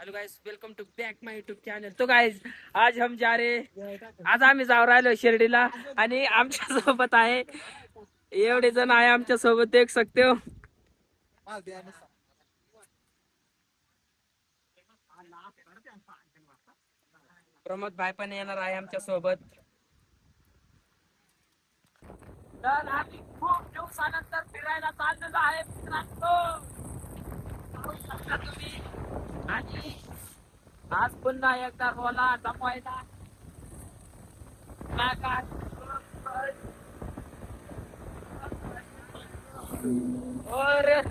Hello guys, welcome to back my YouTube channel. तो guys, आज आम्ही जाऊ राहिलो शिर्डीला आणि आमच्या सोबत आहे एवढे जण आहे आमच्या सोबत, देख सकते हो. प्रमोद भाई पण येणार आहे आमच्या सोबत. तर आम्ही खूप दिवसानंतर फिरायला चाललेलो आहे मित्रांनो. पाहू शकता तुम्ही. आणि आज पुन्हा एकदा रोला जमवायला और एक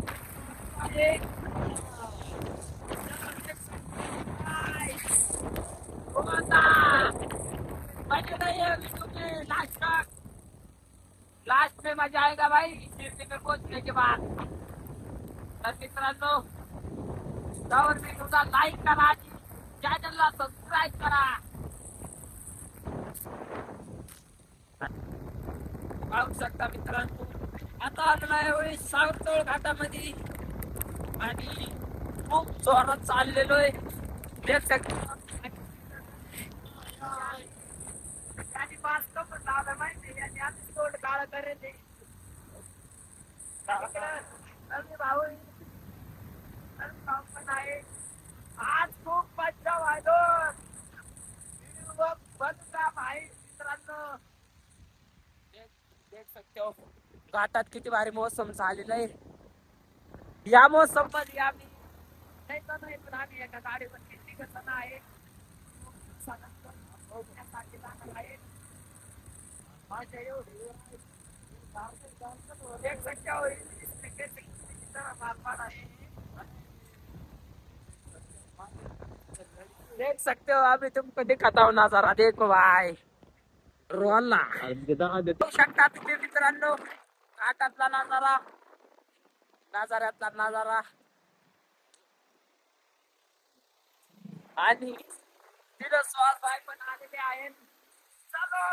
मजा नहीं है क्योंकि लास्ट में मजा आएगा भाई शिरडी में पहुंचने के बाद. तर मित्रांनो, गव्हर्नमेंट लाईक करा, चॅनलला सबस्क्राईब करा. पाहू शकता मित्रांनो, आता आलेला होय सावरतोळ घाटामध्ये आणि खूप जोरात चाललेलो आहे. देख शकता यानी पास कप लावला माहिती यानी आधी तोड काळा करायचे. अरे भाऊ, पण आहे आज खूप मजा व्हायलो. बनता भाई मित्रांनो, देख सकते हो घाटात किती भारी मौसम झालेला आहे. या मौसम मध्ये आम्ही नाही पण आम्ही एका गाडीवर किती जण आहे. देख सकते हो देख सकते हो अभी तुमको दिखाता हूँ नजारा. देखो भाई रोला बघू शकता तुम्ही मित्रांनो, घाटातला नजारा, नजाऱ्यातला नजारा. आणि तिथं स्वाल भाई पण आलेले आहेत. चलो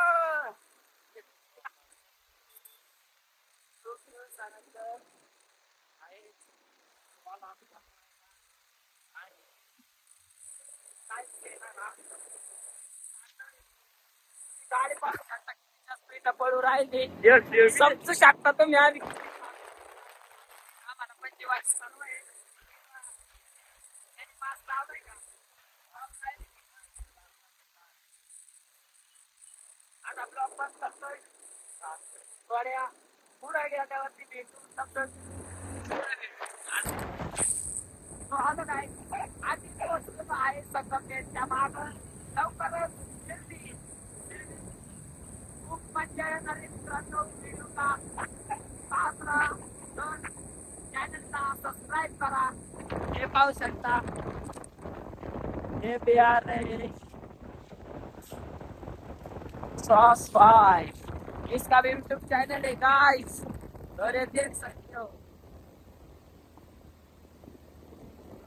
गाडी पाहू शकता किती स्पीड पळू राहिली. समजू शकता तुम्ही. आम्ही आम्हाला पंचेवाडी चालू आहे. यांनी मास्क लावलाय का? आता ब्लॉक बंद करतोय. थोड्या पुढे गेल्यावरती भेटू शब्द आलं काय. आधी पोहोचलो आहे संगमनेरच्या माग. लवकरच शिर्डी. खूप मजा येणार आहे मित्रांनो. व्हिडिओला चॅनलला सबस्क्राईब करा. हे पाहू शकता हे बिहार है सॉस भाई, इसका भी यूट्यूब चैनल है गाइस, और ये देख सकते हो.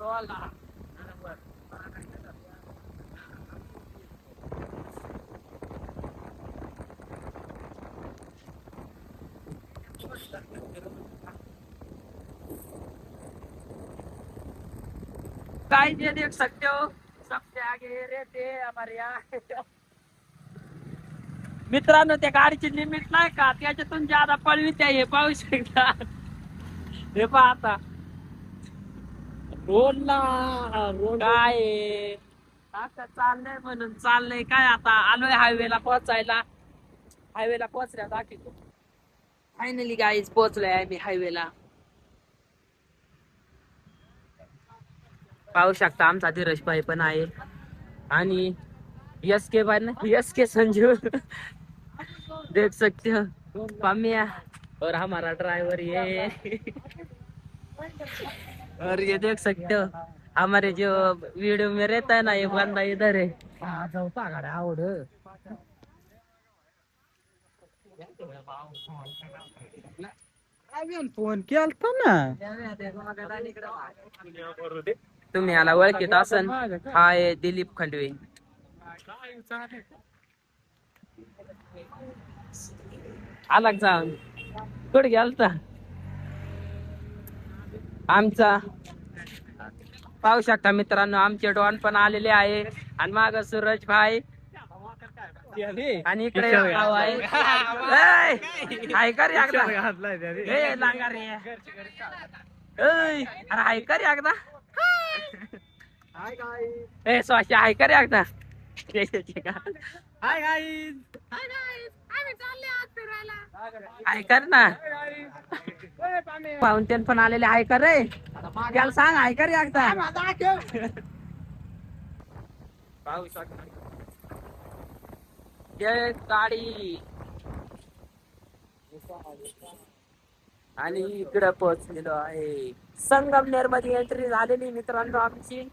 रोला गाइस, ये देख सकते हो सबसे आगे रहते हैं हमारे यहाँ. मित्रांनो, त्या गाडीची लिमिट नाही का, त्याच्यातून ज्यादा पळवीत आहे. हे पाहू शकता. हे पहा आता रोडला काय आता चाललंय म्हणून चाललंय काय. आता आलोय हायवेला पोहोचायला. हायवेला पोहोचल्या दाखवतो. फायनली गाईज पोहोचलोय आम्ही हायवेला. पाहू शकता आमचा धीरज भाई पण आहे आणि यस के भाई, यस के संजू. देख सकते हो पामिया और हमारा ड्राइवर ये. और ये देख सकते हो हमारे जो वीडियो में रहता है ना, ये बंदा इधर है. आवड फोन केलता ना. तुम्ही याला ओळखीत असन, हा आहे दिलीप खंडवे. आला जाऊन कुठे गेलता आमचा पाहू शकता मित्रांनो आमचे डॉन पण आलेले आहे आणि माग सूरज भाई आणि इकडे भाऊ आहे. हाय कर एकदा ए लांगा रे अरे हाय कर एकदा ए स्वाशी हाय कर एकदा हाय गाईज हाय कर ना पाहुणतेन पण आलेले हाय कर रे त्याला सांग हाय कर एकदा पाहू शकता ये गाडी आणि इकडे पोहोचलेलो आहे संगमनेर मध्ये एंट्री झालेली मित्रांनो आमची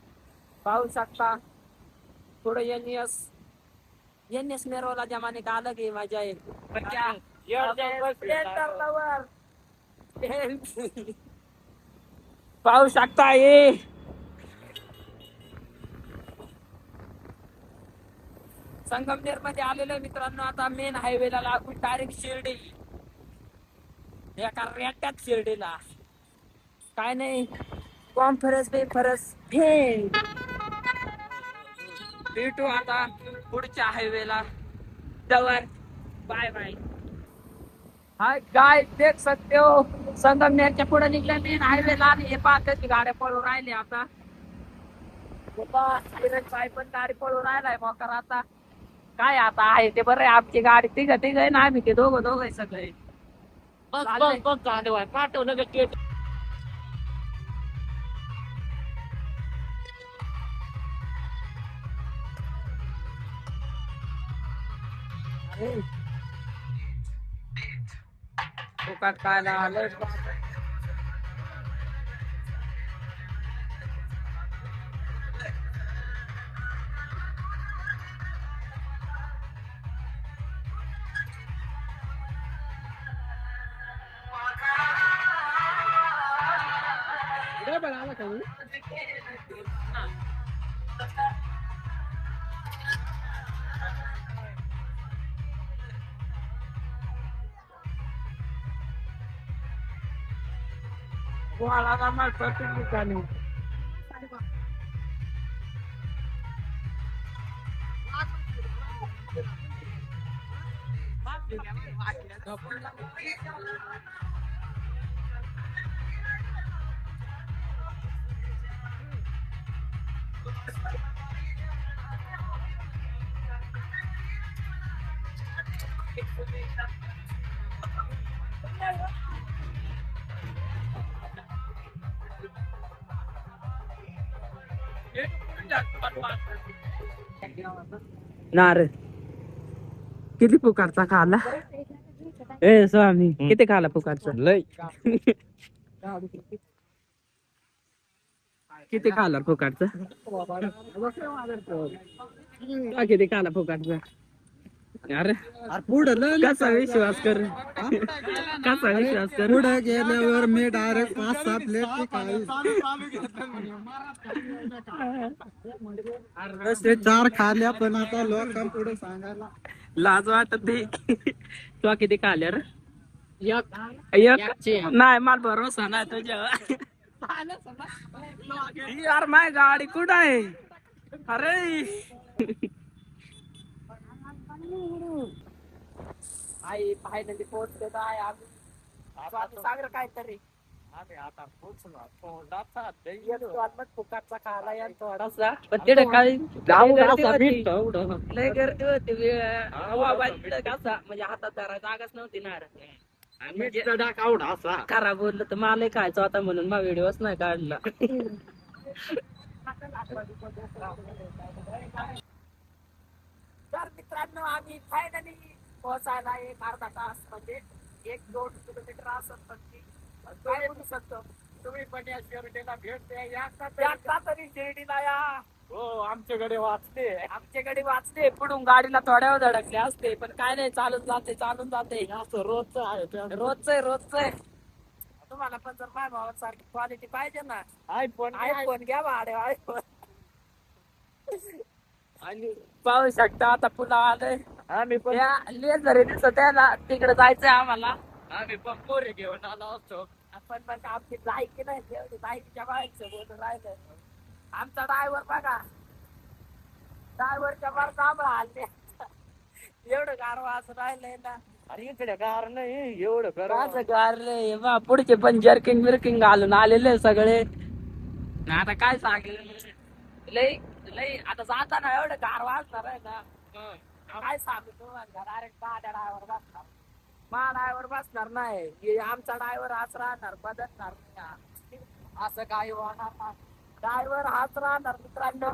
पाहू शकता थोडं एनएस नेरवाला जमाने का अलग ही मजा आहे पण क्या पाहू शकता ये संगमनेर मध्ये आलेलो मित्रांनो आता मेन हायवेला लागून डायरेक्ट शिर्डी एका रेट्यात शिर्डीला काय नाही कॉन्फरन्स भेटू आता पुढच्या हायवेला जवळ बाय बाय हाय गाय देख सकते हो संगमनेरच्या पुढे निघल्या मेन हायवेला आणि हे पाहताची गाड्या पळून राहिले आता साई पण गाडी पळून राहिलाय मोकर आता काय आता आहे ते बरं आहे आमची गाडी तिघ आहे ना आम्ही ते दोघं आहे सगळे पाठव ना फुकट खायला आलं Kuala Ramal pertunjukan nih. नार किती पुकारचा खाला ए स्वामी किती खाला पुकारचा लय किती खाला पुकारचा किती खाला पुकारचा अरे पुढं कसा विश्वास कर कसा विश्वास कर पुढे गेल्यावर मी डायरेक्ट 5-6 प्लेट ते 4 खाल्ल्या पण आता लोकांना पुढे सांगायला लाज वाटत तू किती खाल्या रे एक नाही मला भरोसा नाही तुझ्या यार माय गाडी कुठं आहे अरे आई फायनली पोहोचले आहे आम्ही सागर काय तरी आम्ही आता पोहोचलो फुकाटचा खाला यार थोडासा पण तिथे काही लय गर्दी होती कसा म्हणजे हातात धरा जागाच नव्हती ना खराब बोललं तर मला खायचं आता म्हणून मग व्हिडिओच नाही काढला तर मित्रांनो आम्ही फायनली पोहोचायला एक अर्धा तास म्हणजे 1-2 किलोमीटर असत काय बोलू शकतो तुम्ही पण या शिर्डीला भेट द्या तरी शिर्डीला या हो आमच्याकडे वाचते पुढून गाडीला थोड्या वेळ धडकले असते पण काय नाही चालून जाते असं रोजच तुम्हाला पण जर माझ्या भावा सारखी क्वालिटी पाहिजे ना आयफोन घ्या भाडे आयफोन आणि पाहू शकता आता पुन्हा आलोय आम्ही पण लेझर त्याला तिकडे जायचंय आम्हाला आम्ही पण पोरे घेऊन आलो असतो आपण पण आमची लायकी नाही तेवढी लायकीच्या बाहेरचं बोलून राहिलं आमचा ड्रायव्हर बघा, ड्रायव्हरच्या फार कांबळा आलते. एवढं गारवा असं राहिलंय ना. अरे इकडे कार नाही एवढं कर असं गारलंय बा, पुढचे पण जर्किंग बिर्किंग घालून आलेले सगळे. आता काय सांगेल, लई लई आता जाताना एवढं गारवा असणार आहे ना. काय सांगू तुम्हाला, डायरेक्ट माझ्या ड्रायव्हर बसणार, माझा ड्रायव्हर बसणार नाही. हे आमचा ड्रायव्हर हाच राहणार, बदलणार नाही. असं काही होणार नाही, ड्रायव्हर हाच राहणार मित्रांनो.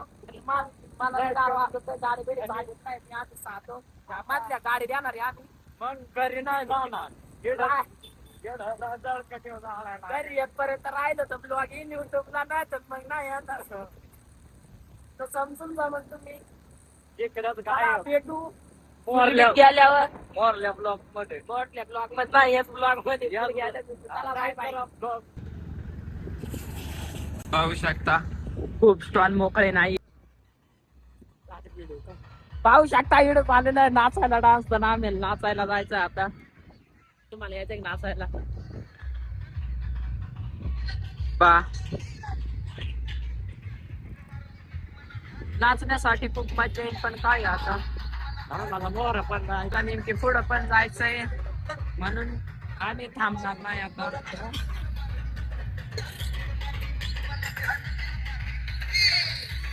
मला गाडी वाजत गाडी बिडी भाजत नाही. मी आधी साधो मधल्या गाडी देणार आहे आम्ही, मग घरी नाही जाणार घरी येतपर्यंत राहिलं तर ब्लॉग येईन युट्यूबला, नाही तर मग नाही येणार. तर समजून जा मग तुम्ही. इकडेच चला, काय भेटू मोरल्या गेल्यावर मोरल्या ब्लॉक मध्ये मोठल्या ब्लॉग मध्ये नाही, याच ब्लॉग मध्ये चला, बाय बाय. पाहू शकता खूप स्टॉल मोकळे नाही. पाहू शकता इकडे पाहिलेलं नाचायला, डान्स तर नामेल नाचायला जायचं आता. तुम्हाला यायचं का नाचायला? बा नाचण्यासाठी खूप मजा येईल, पण काय आता मला मोर पण नाही आता नेमकी पुढं पण जायचंय म्हणून आम्ही थांबणार नाही आता.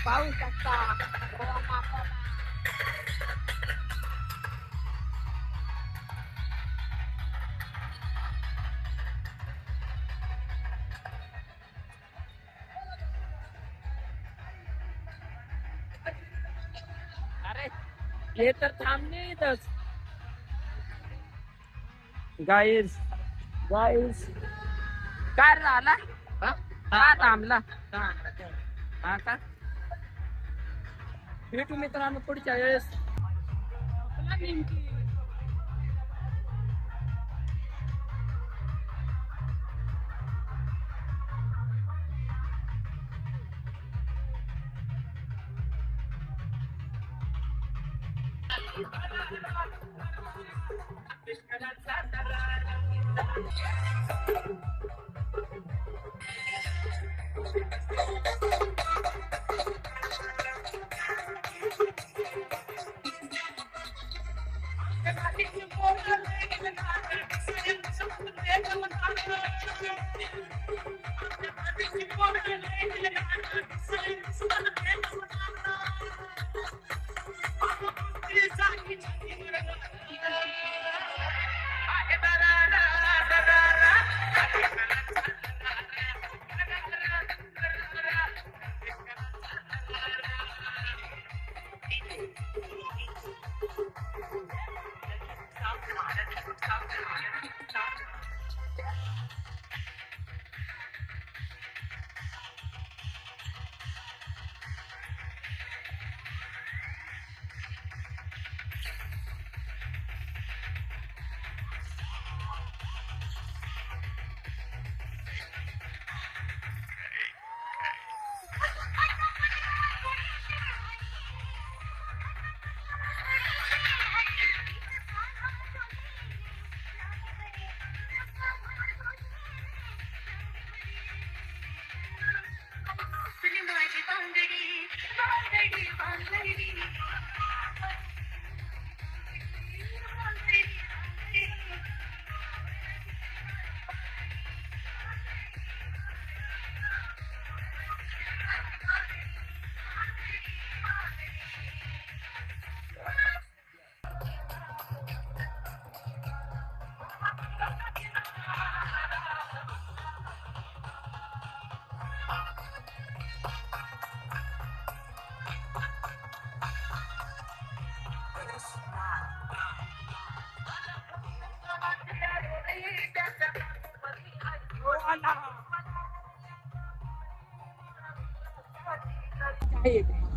पाहू शकता अरे हे तर थांबणे इथंच. गाईस गाईस काय झाला, का थांबला? हा का, भेटू मित्रांनो पुढच्या वेळेस.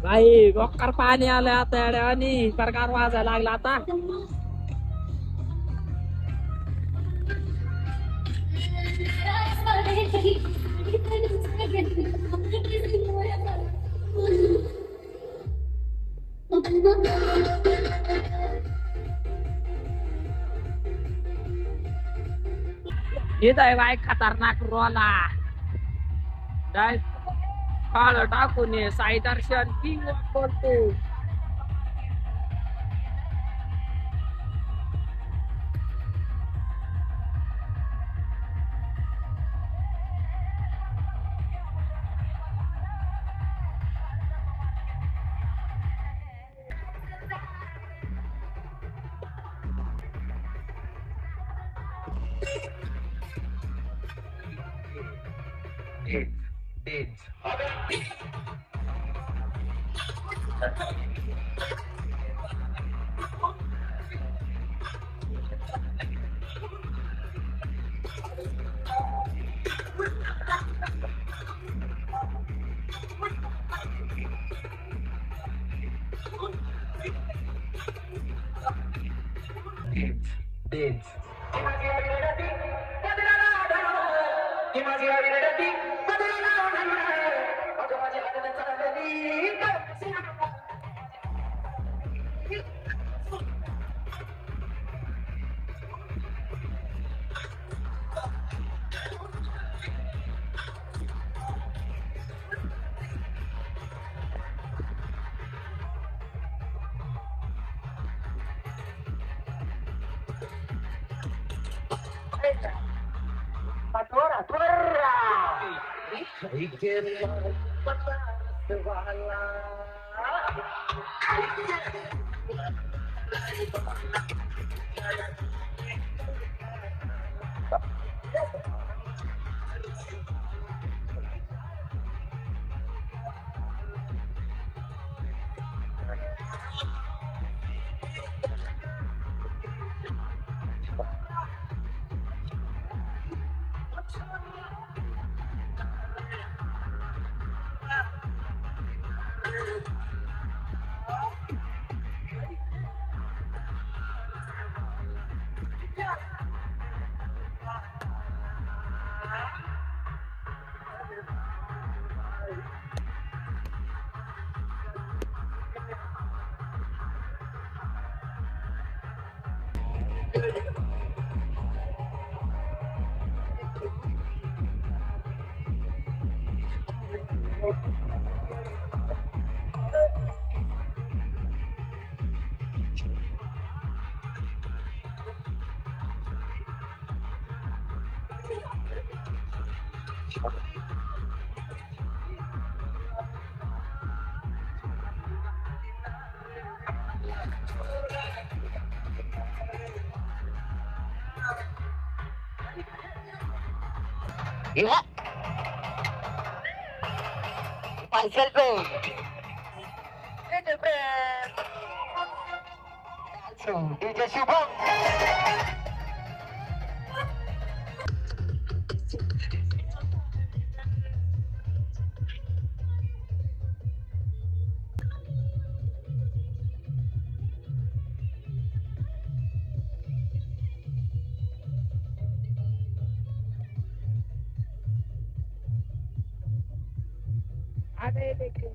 भाई डोक्कर पाणी आलं आता आणि प्रकार वाजायला लागला आता. इथं आहे बाय खतरनाक रोला. काळ टाकून ये साई दर्शन किंग वापरतो. Parcel Bank. DJ Shubham. अरे देखो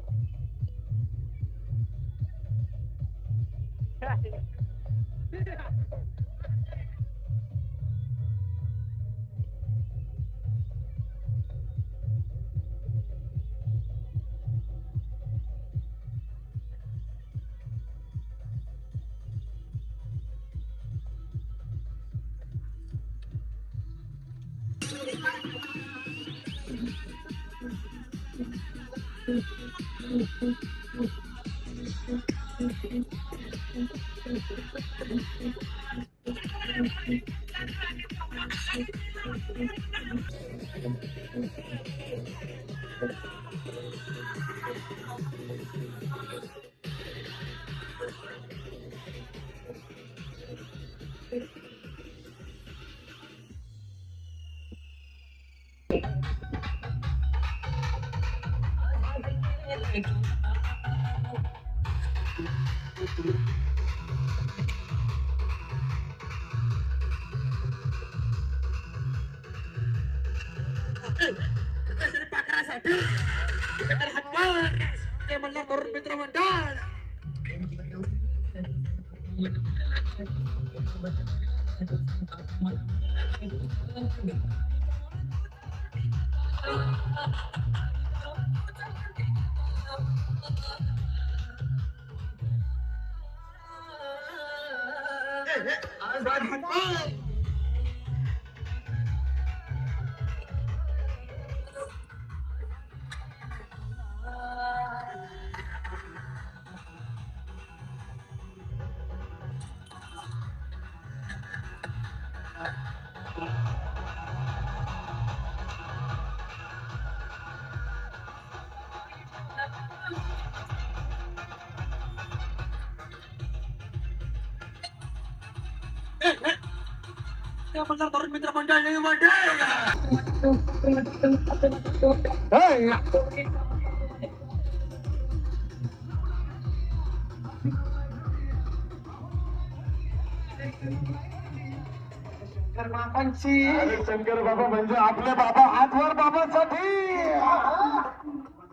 अरे शंकर बाबा म्हणजे आपले बाबा आठवर बाबासाठी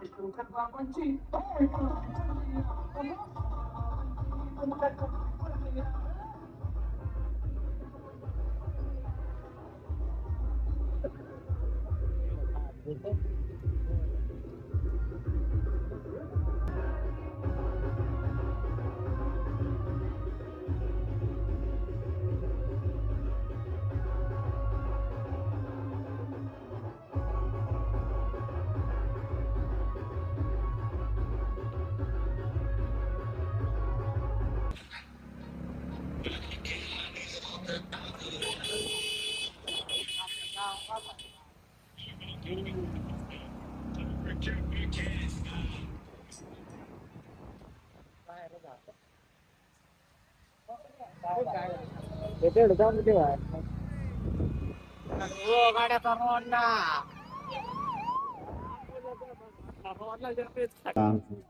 शंकर बाबांची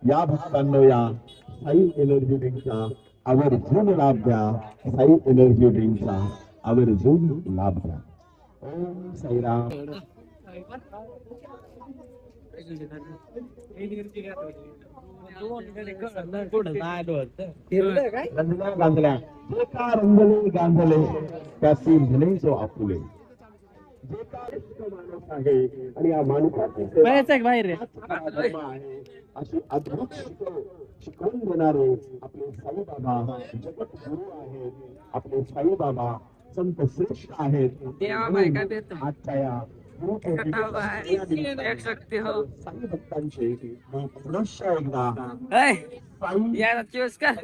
या भक्तांनो या साई एनर्जी ड्रिंकचा आवर्जून लाभ द्या. साई एनर्जी ड्रिंकचा आवर्जून लाभ द्या. ओम साईराम. गांधल्या जे का रंगले गांधले त्याची म्हणे जो आपुले. जे का माणूस आहे आणि या माणसाची बाहेर आहे अशी अद्भुत शिकवून देणारे आपले साईबाबा जगत गुरु आहेत. आपले साईबाबा संत श्रेष्ठ आहेत. आजच्या या एक शक्ती हो साई भक्तांचे मी पुनश्च एकदा चूज कर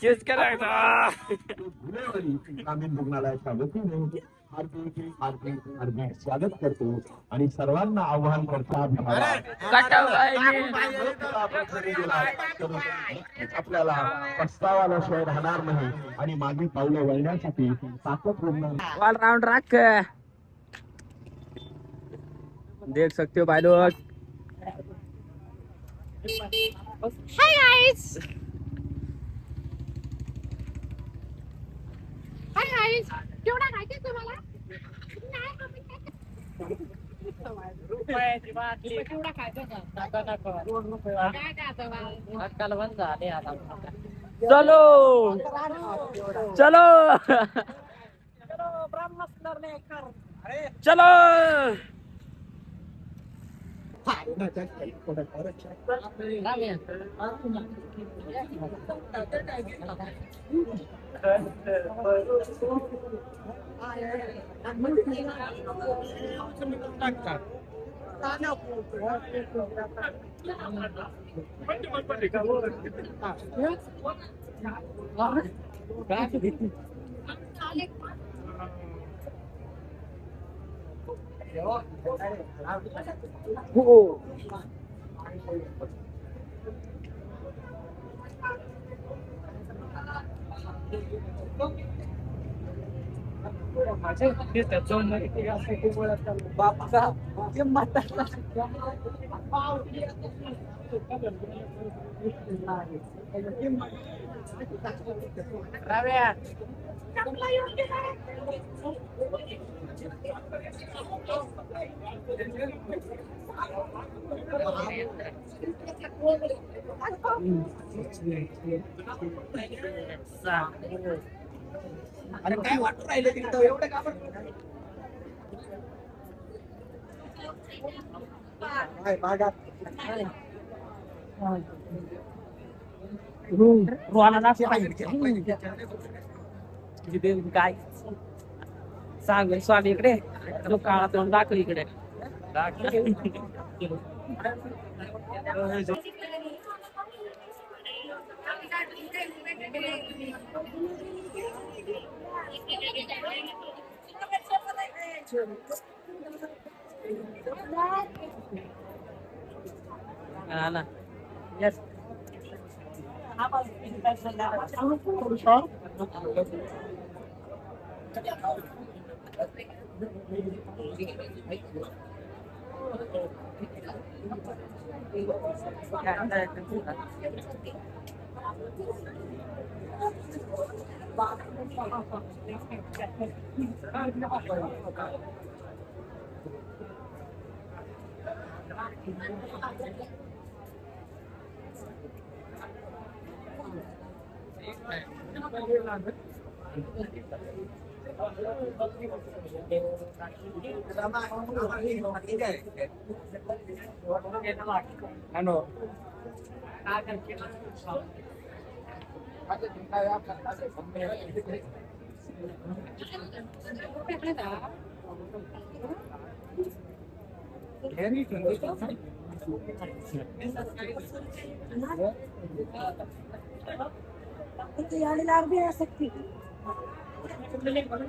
चूज करायचा ग्रामीण रुग्णालयाच्या वतीने हार्दिक हार्दिक हार्दिक स्वागत करतो आणि सर्वांना आवाहन करतो. आपल्याला पस्तावाल्याशिवाय राहणार नाही आणि मागे पावलं वळण्यासाठी ताकद होणार. ऑल राउंड राख देख सकते हो भाई लोग. हाय गाइस केवढा खायचे तुम्हाला रुपयाची बाटली केवढा खायचं का नका आजकाल बंद झाले आता. चलो चलो चलो अरे काय वाटून राहिले तिकडं एवढं का भागात रोहाना काय सांग स्वामी इकडे तो काळा तोंड दाखव इकडे हा ना येस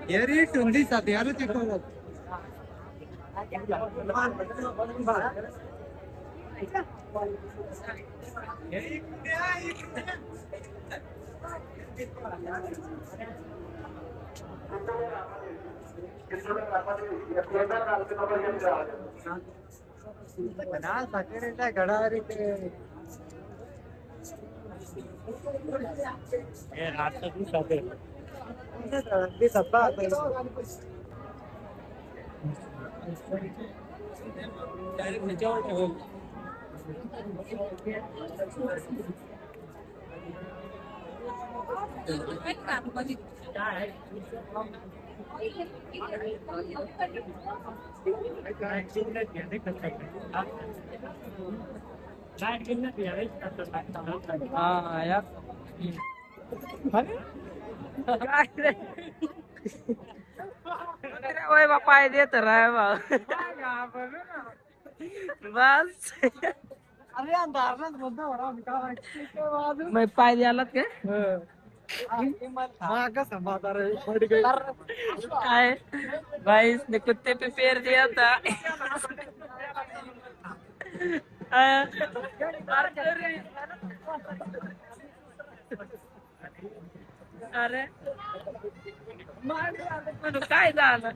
यार ये टुंडी साथ यार ते को ना सगळे त्या घडारी ते हे नाटक भी साथे ते सब्बा हा यार काय रे ओए बापा देत रहा बस अरे अंधार ना बोलता हो रहा निकाल मैं पाय द्याला के मां का समाता रे फट गई काय भाई इसने कुत्ते पे पैर दिया था अरे म्हणून काय झालं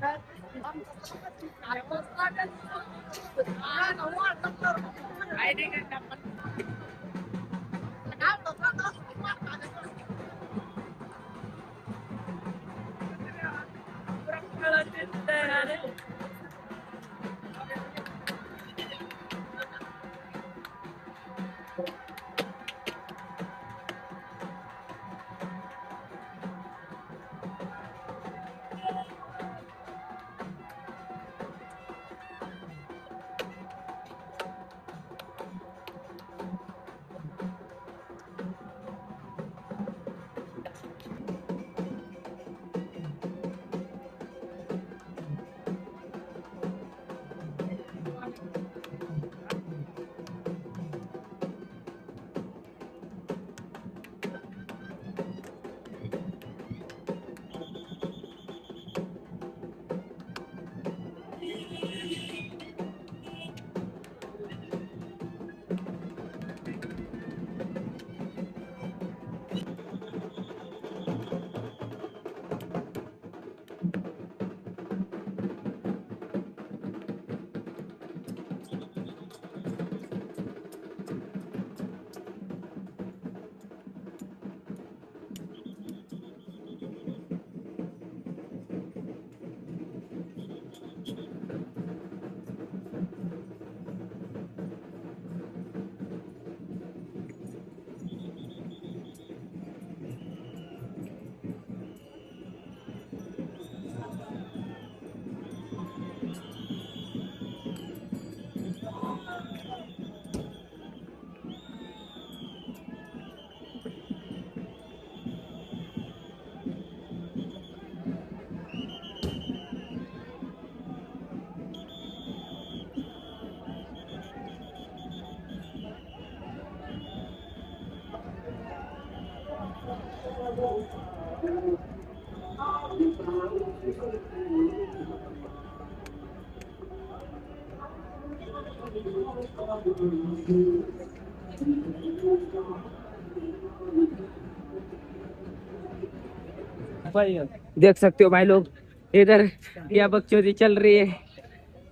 देख सकते हो भाई लोग, इधर क्या बकचोदी चल रही है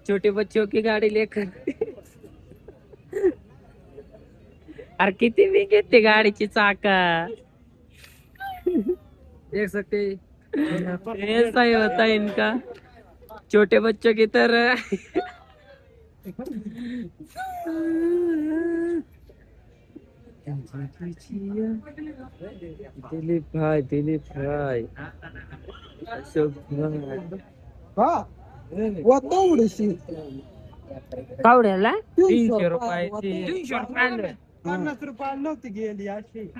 छोटे बच्चों की गाड़ी लेकर। अरे किती भी घेते गाडीची चाका, देख सकते ऐसा ही होता है इनका छोटे बच्चों की तरह। दिलीप भाई अशोक भाई कावड्याला 300 रुपयाची 300 रुपयाला 50 रुपये नव्हती गेली अशी.